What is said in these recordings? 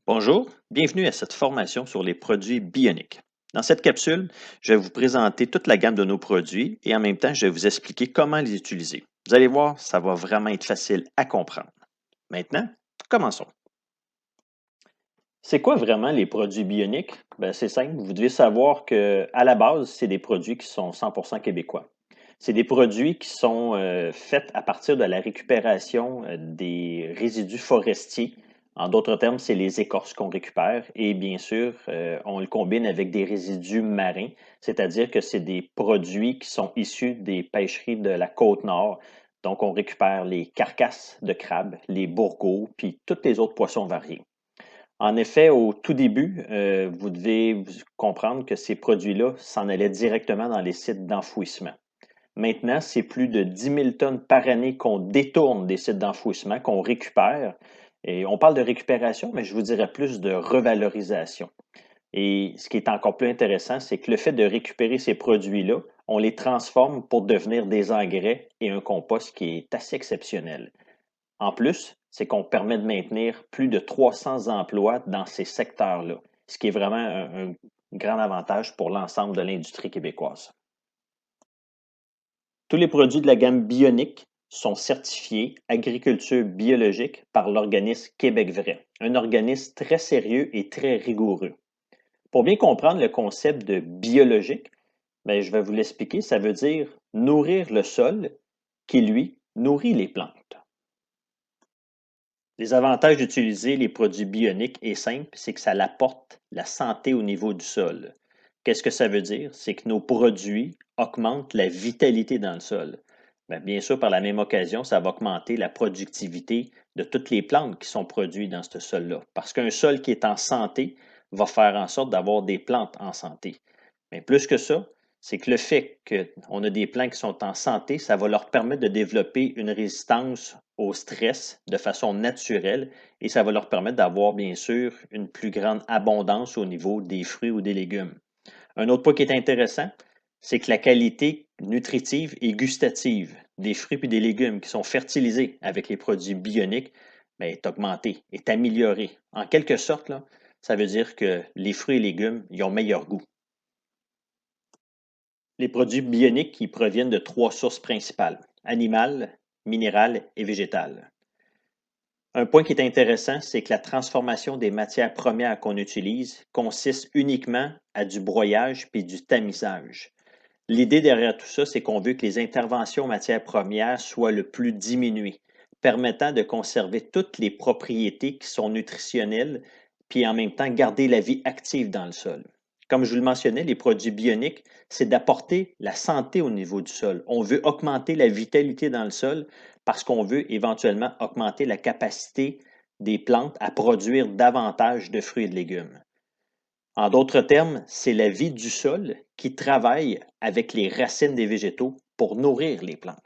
Bonjour, bienvenue à cette formation sur les produits bioniques. Dans cette capsule, je vais vous présenter toute la gamme de nos produits et en même temps, je vais vous expliquer comment les utiliser. Vous allez voir, ça va vraiment être facile à comprendre. Maintenant, commençons. C'est quoi vraiment les produits bioniques? C'est simple, vous devez savoir que à la base, c'est des produits qui sont 100% québécois. C'est des produits qui sont faits à partir de la récupération des résidus forestiers. En d'autres termes, c'est les écorces qu'on récupère et bien sûr, on le combine avec des résidus marins, c'est-à-dire que c'est des produits qui sont issus des pêcheries de la côte nord. Donc, on récupère les carcasses de crabes, les bourgots, puis tous les autres poissons variés. En effet, au tout début, vous devez comprendre que ces produits-là s'en allaient directement dans les sites d'enfouissement. Maintenant, c'est plus de 10 000 tonnes par année qu'on détourne des sites d'enfouissement, qu'on récupère. Et on parle de récupération, mais je vous dirais plus de revalorisation. Et ce qui est encore plus intéressant, c'est que le fait de récupérer ces produits-là, on les transforme pour devenir des engrais et un compost qui est assez exceptionnel. En plus, c'est qu'on permet de maintenir plus de 300 emplois dans ces secteurs-là, ce qui est vraiment un grand avantage pour l'ensemble de l'industrie québécoise. Tous les produits de la gamme Bionique sont certifiés agriculture biologique par l'organisme Québec Vrai, un organisme très sérieux et très rigoureux. Pour bien comprendre le concept de biologique, je vais vous l'expliquer. Ça veut dire nourrir le sol qui, lui, nourrit les plantes. Les avantages d'utiliser les produits bioniques est simple, c'est que ça apporte la santé au niveau du sol. Qu'est-ce que ça veut dire? C'est que nos produits augmentent la vitalité dans le sol. Bien sûr, par la même occasion, ça va augmenter la productivité de toutes les plantes qui sont produites dans ce sol-là. Parce qu'un sol qui est en santé va faire en sorte d'avoir des plantes en santé. Mais plus que ça, c'est que le fait qu'on a des plants qui sont en santé, ça va leur permettre de développer une résistance au stress de façon naturelle et ça va leur permettre d'avoir bien sûr une plus grande abondance au niveau des fruits ou des légumes. Un autre point qui est intéressant, c'est que la qualité nutritive et gustative des fruits et des légumes qui sont fertilisés avec les produits bioniques est augmentée, est améliorée. En quelque sorte, là, ça veut dire que les fruits et légumes ils ont meilleur goût. Les produits bioniques qui proviennent de trois sources principales, animales, minérales et végétales. Un point qui est intéressant, c'est que la transformation des matières premières qu'on utilise consiste uniquement à du broyage puis du tamisage. L'idée derrière tout ça, c'est qu'on veut que les interventions matières premières soient le plus diminuées, permettant de conserver toutes les propriétés qui sont nutritionnelles, puis en même temps garder la vie active dans le sol. Comme je vous le mentionnais, les produits bioniques, c'est d'apporter la santé au niveau du sol. On veut augmenter la vitalité dans le sol parce qu'on veut éventuellement augmenter la capacité des plantes à produire davantage de fruits et de légumes. En d'autres termes, c'est la vie du sol qui travaille avec les racines des végétaux pour nourrir les plantes.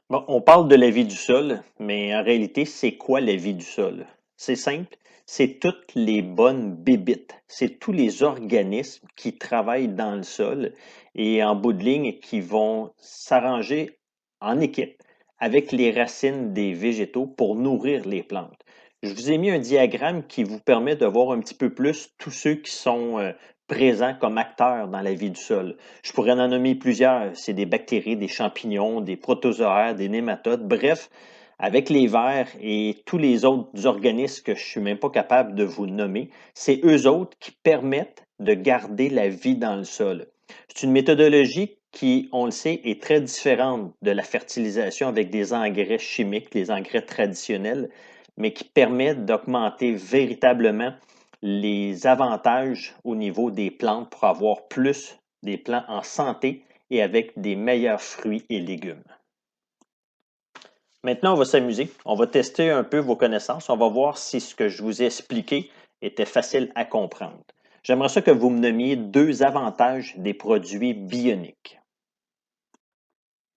Bon, on parle de la vie du sol, mais en réalité, c'est quoi la vie du sol? C'est simple, c'est toutes les bonnes bébites, c'est tous les organismes qui travaillent dans le sol et en bout de ligne qui vont s'arranger en équipe avec les racines des végétaux pour nourrir les plantes. Je vous ai mis un diagramme qui vous permet de voir un petit peu plus tous ceux qui sont présents comme acteurs dans la vie du sol. Je pourrais en nommer plusieurs. C'est des bactéries, des champignons, des protozoaires, des nématodes. Bref, avec les vers et tous les autres organismes que je ne suis même pas capable de vous nommer, c'est eux autres qui permettent de garder la vie dans le sol. C'est une méthodologie qui, on le sait, est très différente de la fertilisation avec des engrais chimiques, les engrais traditionnels, mais qui permet d'augmenter véritablement les avantages au niveau des plantes pour avoir plus des plants en santé et avec des meilleurs fruits et légumes. Maintenant, on va s'amuser. On va tester un peu vos connaissances. On va voir si ce que je vous ai expliqué était facile à comprendre. J'aimerais ça que vous me nommiez deux avantages des produits bioniques.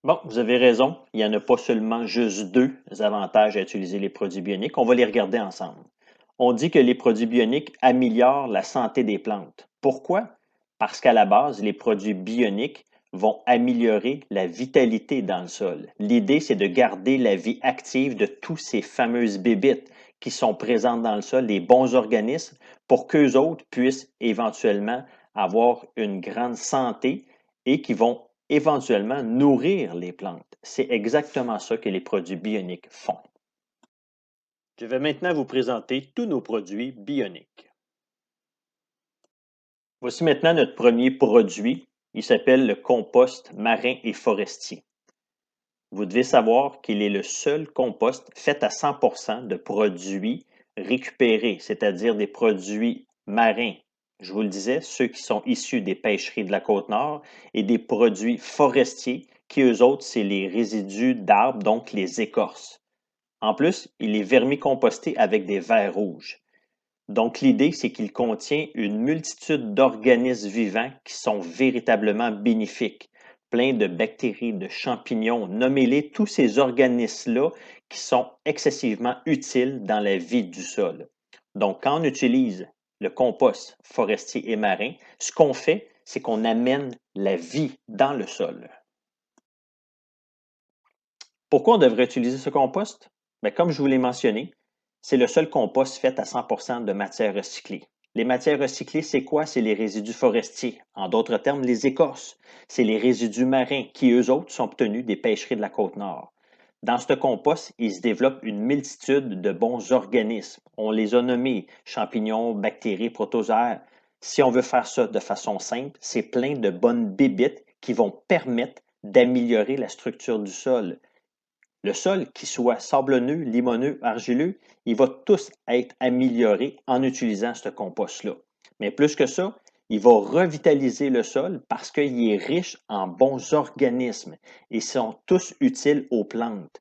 Bon, vous avez raison. Il n'y en a pas seulement juste deux avantages à utiliser les produits bioniques. On va les regarder ensemble. On dit que les produits bioniques améliorent la santé des plantes. Pourquoi? Parce qu'à la base, les produits bioniques vont améliorer la vitalité dans le sol. L'idée, c'est de garder la vie active de tous ces fameuses bébites qui sont présentes dans le sol, les bons organismes, pour qu'eux autres puissent éventuellement avoir une grande santé et qui vont éventuellement nourrir les plantes. C'est exactement ça que les produits bioniques font. Je vais maintenant vous présenter tous nos produits bioniques. Voici maintenant notre premier produit. Il s'appelle le compost marin et forestier. Vous devez savoir qu'il est le seul compost fait à 100% de produits récupérés, c'est-à-dire des produits marins. Je vous le disais, ceux qui sont issus des pêcheries de la Côte-Nord et des produits forestiers qui, eux autres, c'est les résidus d'arbres, donc les écorces. En plus, il est vermicomposté avec des vers rouges. Donc, l'idée, c'est qu'il contient une multitude d'organismes vivants qui sont véritablement bénéfiques, plein de bactéries, de champignons, nommez-les, tous ces organismes-là qui sont excessivement utiles dans la vie du sol. Donc, quand on utilise le compost forestier et marin, ce qu'on fait, c'est qu'on amène la vie dans le sol. Pourquoi on devrait utiliser ce compost? Bien, comme je vous l'ai mentionné, c'est le seul compost fait à 100% de matières recyclées. Les matières recyclées, c'est quoi? C'est les résidus forestiers. En d'autres termes, les écorces. C'est les résidus marins qui, eux autres, sont obtenus des pêcheries de la Côte-Nord. Dans ce compost, il se développe une multitude de bons organismes. On les a nommés champignons, bactéries, protozoaires. Si on veut faire ça de façon simple, c'est plein de bonnes bébites qui vont permettre d'améliorer la structure du sol. Le sol, qu'il soit sablonneux, limoneux, argileux, il va tous être amélioré en utilisant ce compost-là. Mais plus que ça, il va revitaliser le sol parce qu'il est riche en bons organismes et sont tous utiles aux plantes.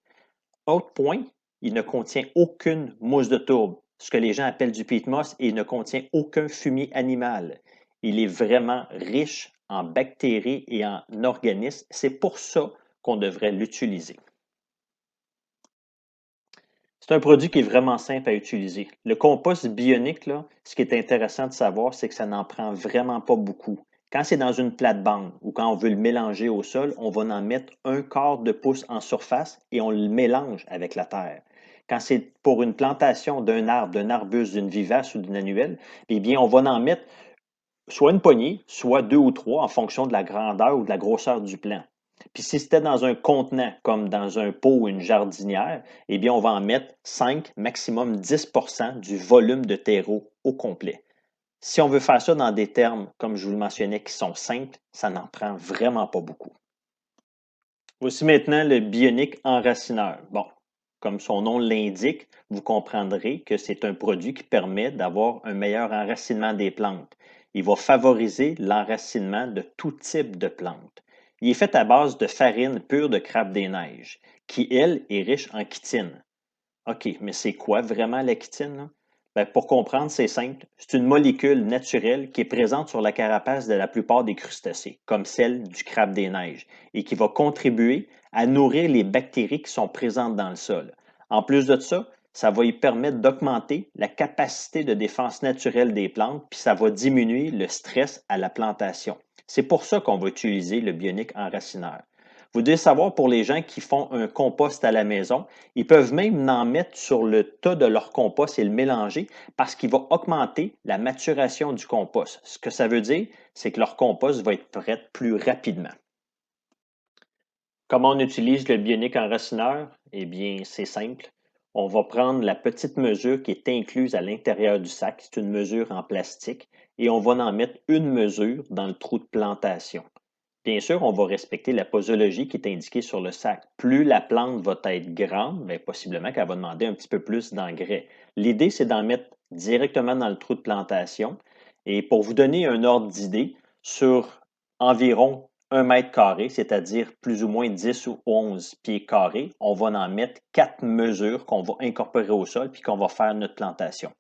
Autre point, il ne contient aucune mousse de tourbe, ce que les gens appellent du peat moss, et il ne contient aucun fumier animal. Il est vraiment riche en bactéries et en organismes. C'est pour ça qu'on devrait l'utiliser. C'est un produit qui est vraiment simple à utiliser. Le compost bionique, là, ce qui est intéressant de savoir, c'est que ça n'en prend vraiment pas beaucoup. Quand c'est dans une plate-bande ou quand on veut le mélanger au sol, on va en mettre un quart de pouce en surface et on le mélange avec la terre. Quand c'est pour une plantation d'un arbre, d'un arbuste, d'une vivace ou d'une annuelle, eh bien, on va en mettre soit une poignée, soit deux ou trois en fonction de la grandeur ou de la grosseur du plant. Puis si c'était dans un contenant, comme dans un pot ou une jardinière, eh bien, on va en mettre 5, maximum 10% du volume de terreau au complet. Si on veut faire ça dans des termes, comme je vous le mentionnais, qui sont simples, ça n'en prend vraiment pas beaucoup. Voici maintenant le bionique enracineur. Bon, comme son nom l'indique, vous comprendrez que c'est un produit qui permet d'avoir un meilleur enracinement des plantes. Il va favoriser l'enracinement de tout type de plantes. Il est fait à base de farine pure de crabe des neiges, qui, elle, est riche en chitine. OK, mais c'est quoi vraiment la chitine, là? Ben, pour comprendre, c'est simple. C'est une molécule naturelle qui est présente sur la carapace de la plupart des crustacés, comme celle du crabe des neiges, et qui va contribuer à nourrir les bactéries qui sont présentes dans le sol. En plus de ça, ça va y permettre d'augmenter la capacité de défense naturelle des plantes, puis ça va diminuer le stress à la plantation. C'est pour ça qu'on va utiliser le bionique enracineur. Vous devez savoir, pour les gens qui font un compost à la maison, ils peuvent même en mettre sur le tas de leur compost et le mélanger parce qu'il va augmenter la maturation du compost. Ce que ça veut dire, c'est que leur compost va être prêt plus rapidement. Comment on utilise le bionique enracineur? Eh bien, c'est simple. On va prendre la petite mesure qui est incluse à l'intérieur du sac. C'est une mesure en plastique et on va en mettre une mesure dans le trou de plantation. Bien sûr, on va respecter la posologie qui est indiquée sur le sac. Plus la plante va être grande, bien, possiblement qu'elle va demander un petit peu plus d'engrais. L'idée, c'est d'en mettre directement dans le trou de plantation. Et pour vous donner un ordre d'idée, sur environ 1 mètre carré, c'est-à-dire plus ou moins 10 ou 11 pieds carrés, on va en mettre 4 mesures qu'on va incorporer au sol puis qu'on va faire notre plantation.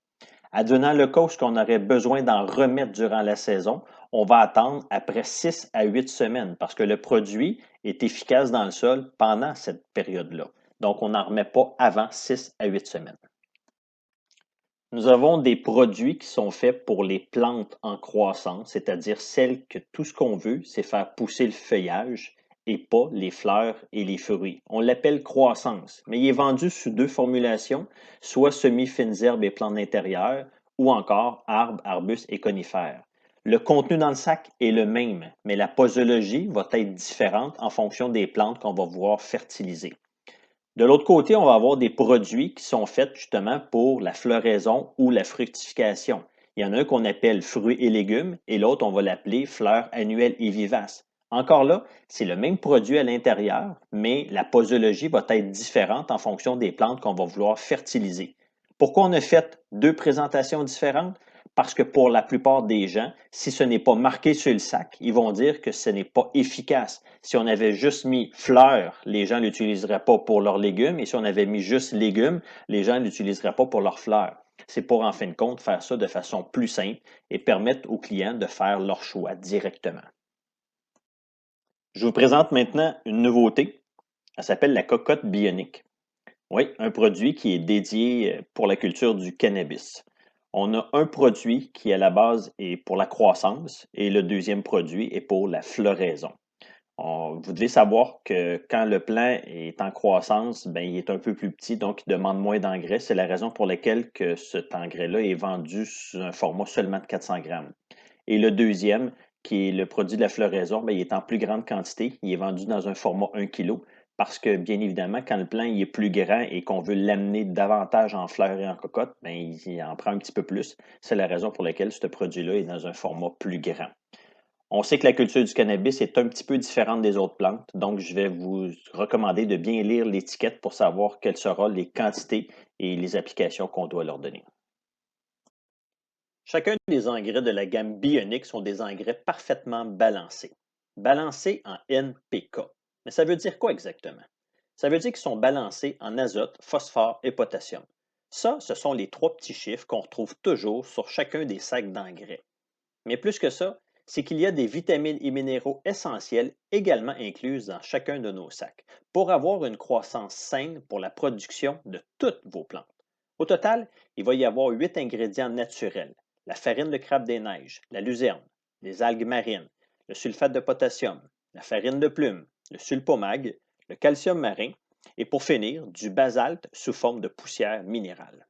Advenant le cas où on aurait besoin d'en remettre durant la saison, on va attendre après 6 à 8 semaines parce que le produit est efficace dans le sol pendant cette période-là. Donc, on n'en remet pas avant 6 à 8 semaines. Nous avons des produits qui sont faits pour les plantes en croissance, c'est-à-dire celles que tout ce qu'on veut, c'est faire pousser le feuillage et pas les fleurs et les fruits. On l'appelle croissance, mais il est vendu sous deux formulations, soit semi-fines herbes et plantes d'intérieur, ou encore arbres, arbustes et conifères. Le contenu dans le sac est le même, mais la posologie va être différente en fonction des plantes qu'on va vouloir fertiliser. De l'autre côté, on va avoir des produits qui sont faits justement pour la floraison ou la fructification. Il y en a un qu'on appelle fruits et légumes et l'autre, on va l'appeler fleurs annuelles et vivaces. Encore là, c'est le même produit à l'intérieur, mais la posologie va être différente en fonction des plantes qu'on va vouloir fertiliser. Pourquoi on a fait deux présentations différentes? Parce que pour la plupart des gens, si ce n'est pas marqué sur le sac, ils vont dire que ce n'est pas efficace. Si on avait juste mis fleurs, les gens ne l'utiliseraient pas pour leurs légumes. Et si on avait mis juste légumes, les gens ne l'utiliseraient pas pour leurs fleurs. C'est pour, en fin de compte, faire ça de façon plus simple et permettre aux clients de faire leur choix directement. Je vous présente maintenant une nouveauté. Elle s'appelle la cocotte bionique. Oui, un produit qui est dédié pour la culture du cannabis. On a un produit qui, à la base, est pour la croissance et le deuxième produit est pour la floraison. Vous devez savoir que quand le plant est en croissance, ben, il est un peu plus petit, donc il demande moins d'engrais. C'est la raison pour laquelle que cet engrais-là est vendu sous un format seulement de 400 grammes. Et le deuxième, qui est le produit de la floraison, ben, il est en plus grande quantité. Il est vendu dans un format 1 kg parce que, bien évidemment, quand le plant il est plus grand et qu'on veut l'amener davantage en fleurs et en cocotte, ben, il en prend un petit peu plus. C'est la raison pour laquelle ce produit-là est dans un format plus grand. On sait que la culture du cannabis est un petit peu différente des autres plantes, donc je vais vous recommander de bien lire l'étiquette pour savoir quelles seront les quantités et les applications qu'on doit leur donner. Chacun des engrais de la gamme bionique sont des engrais parfaitement balancés. Balancés en NPK. Mais ça veut dire quoi exactement? Ça veut dire qu'ils sont balancés en azote, phosphore et potassium. Ça, ce sont les trois petits chiffres qu'on retrouve toujours sur chacun des sacs d'engrais. Mais plus que ça, c'est qu'il y a des vitamines et minéraux essentiels également inclus dans chacun de nos sacs pour avoir une croissance saine pour la production de toutes vos plantes. Au total, il va y avoir 8 ingrédients naturels: la farine de crabe des neiges, la luzerne, les algues marines, le sulfate de potassium, la farine de plume, le sulpomag, le calcium marin et pour finir, du basalte sous forme de poussière minérale.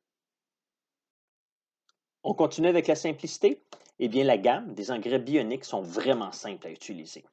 On continue avec la simplicité? Eh bien, la gamme des engrais bioniques sont vraiment simples à utiliser.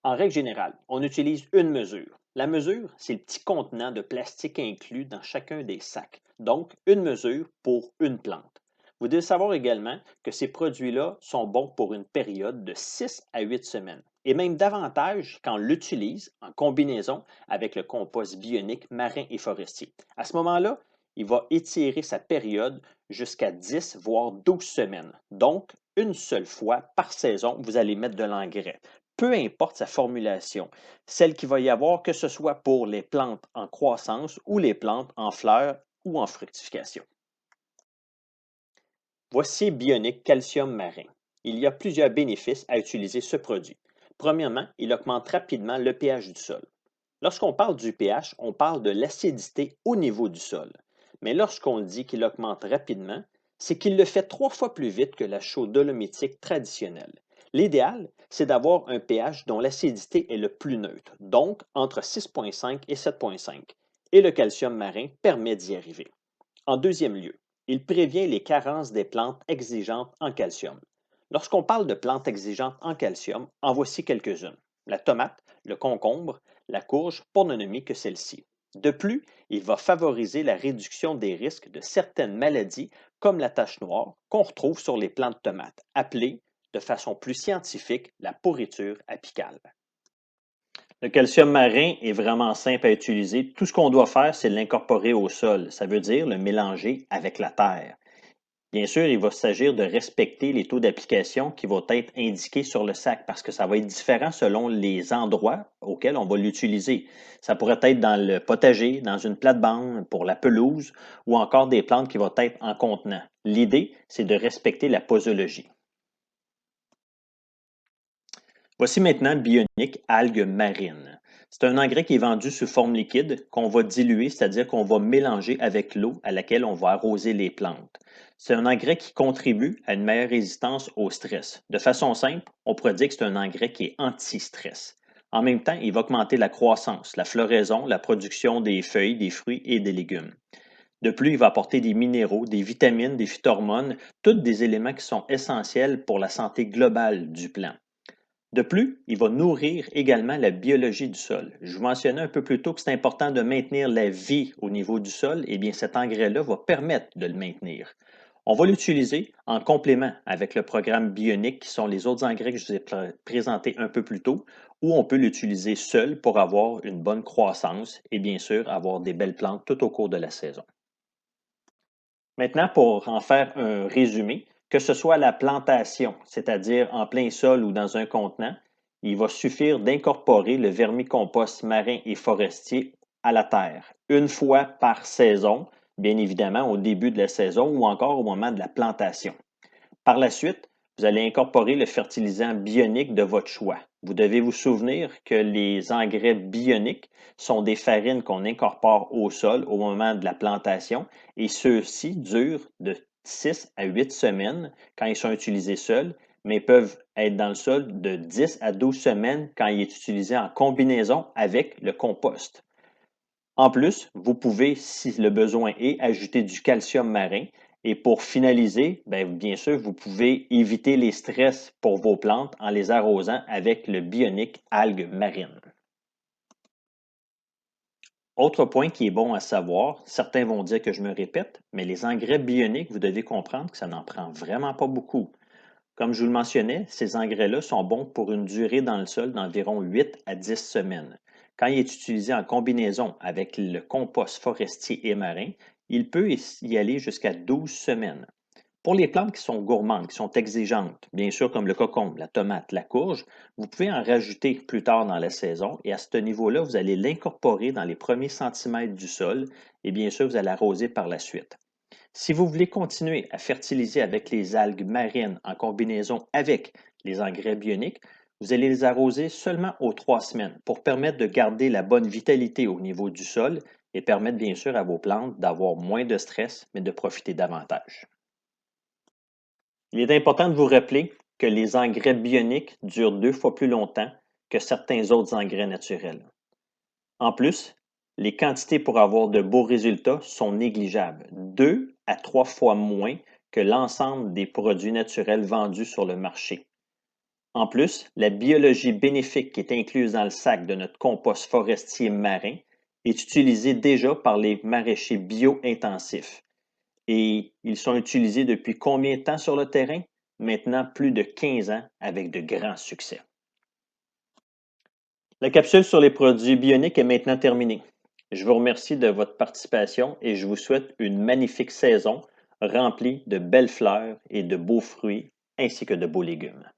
En règle générale, on utilise une mesure. La mesure, c'est le petit contenant de plastique inclus dans chacun des sacs. Donc, une mesure pour une plante. Vous devez savoir également que ces produits-là sont bons pour une période de 6 à 8 semaines, et même davantage quand on l'utilise en combinaison avec le compost bionique marin et forestier. À ce moment-là, il va étirer sa période jusqu'à 10 voire 12 semaines. Donc, une seule fois par saison, vous allez mettre de l'engrais, peu importe sa formulation, celle qu'il va y avoir, que ce soit pour les plantes en croissance ou les plantes en fleurs ou en fructification. Voici Bionic Calcium Marin. Il y a plusieurs bénéfices à utiliser ce produit. Premièrement, il augmente rapidement le pH du sol. Lorsqu'on parle du pH, on parle de l'acidité au niveau du sol. Mais lorsqu'on dit qu'il augmente rapidement, c'est qu'il le fait 3 fois plus vite que la chaux dolomitique traditionnelle. L'idéal, c'est d'avoir un pH dont l'acidité est le plus neutre, donc entre 6,5 et 7,5. Et le calcium marin permet d'y arriver. En deuxième lieu, il prévient les carences des plantes exigeantes en calcium. Lorsqu'on parle de plantes exigeantes en calcium, en voici quelques-unes: la tomate, le concombre, la courge, pour ne nommer que celle-ci. De plus, il va favoriser la réduction des risques de certaines maladies comme la tache noire qu'on retrouve sur les plants de tomates, appelée de façon plus scientifique la pourriture apicale. Le calcium marin est vraiment simple à utiliser. Tout ce qu'on doit faire, c'est l'incorporer au sol. Ça veut dire le mélanger avec la terre. Bien sûr, il va s'agir de respecter les taux d'application qui vont être indiqués sur le sac parce que ça va être différent selon les endroits auxquels on va l'utiliser. Ça pourrait être dans le potager, dans une plate-bande, pour la pelouse ou encore des plantes qui vont être en contenant. L'idée, c'est de respecter la posologie. Voici maintenant Bionic Algues Marines. C'est un engrais qui est vendu sous forme liquide, qu'on va diluer, c'est-à-dire qu'on va mélanger avec l'eau à laquelle on va arroser les plantes. C'est un engrais qui contribue à une meilleure résistance au stress. De façon simple, on pourrait dire que c'est un engrais qui est anti-stress. En même temps, il va augmenter la croissance, la floraison, la production des feuilles, des fruits et des légumes. De plus, il va apporter des minéraux, des vitamines, des phytormones, tous des éléments qui sont essentiels pour la santé globale du plant. De plus, il va nourrir également la biologie du sol. Je vous mentionnais un peu plus tôt que c'est important de maintenir la vie au niveau du sol. Eh bien, cet engrais-là va permettre de le maintenir. On va l'utiliser en complément avec le programme Bionic, qui sont les autres engrais que je vous ai présentés un peu plus tôt, ou on peut l'utiliser seul pour avoir une bonne croissance et bien sûr avoir des belles plantes tout au cours de la saison. Maintenant, pour en faire un résumé, que ce soit la plantation, c'est-à-dire en plein sol ou dans un contenant, il va suffire d'incorporer le vermicompost marin et forestier à la terre, une fois par saison, bien évidemment au début de la saison ou encore au moment de la plantation. Par la suite, vous allez incorporer le fertilisant bionique de votre choix. Vous devez vous souvenir que les engrais bioniques sont des farines qu'on incorpore au sol au moment de la plantation et ceux-ci durent de 6 à 8 semaines quand ils sont utilisés seuls, mais peuvent être dans le sol de 10 à 12 semaines quand il est utilisé en combinaison avec le compost. En plus, vous pouvez, si le besoin est, ajouter du calcium marin. Et pour finaliser, bien sûr, vous pouvez éviter les stress pour vos plantes en les arrosant avec le bionique algue marine. Autre point qui est bon à savoir, certains vont dire que je me répète, mais les engrais bioniques, vous devez comprendre que ça n'en prend vraiment pas beaucoup. Comme je vous le mentionnais, ces engrais-là sont bons pour une durée dans le sol d'environ 8 à 10 semaines. Quand il est utilisé en combinaison avec le compost forestier et marin, il peut y aller jusqu'à 12 semaines. Pour les plantes qui sont gourmandes, qui sont exigeantes, bien sûr comme le cocombe, la tomate, la courge, vous pouvez en rajouter plus tard dans la saison et à ce niveau-là, vous allez l'incorporer dans les premiers centimètres du sol et bien sûr, vous allez arroser par la suite. Si vous voulez continuer à fertiliser avec les algues marines en combinaison avec les engrais bioniques, vous allez les arroser seulement aux 3 semaines pour permettre de garder la bonne vitalité au niveau du sol et permettre bien sûr à vos plantes d'avoir moins de stress, mais de profiter davantage. Il est important de vous rappeler que les engrais bioniques durent 2 fois plus longtemps que certains autres engrais naturels. En plus, les quantités pour avoir de beaux résultats sont négligeables, 2 à 3 fois moins que l'ensemble des produits naturels vendus sur le marché. En plus, la biologie bénéfique qui est incluse dans le sac de notre compost forestier marin est utilisée déjà par les maraîchers bio-intensifs. Et ils sont utilisés depuis combien de temps sur le terrain? Maintenant, plus de 15 ans avec de grands succès. La capsule sur les produits bioniques est maintenant terminée. Je vous remercie de votre participation et je vous souhaite une magnifique saison remplie de belles fleurs et de beaux fruits ainsi que de beaux légumes.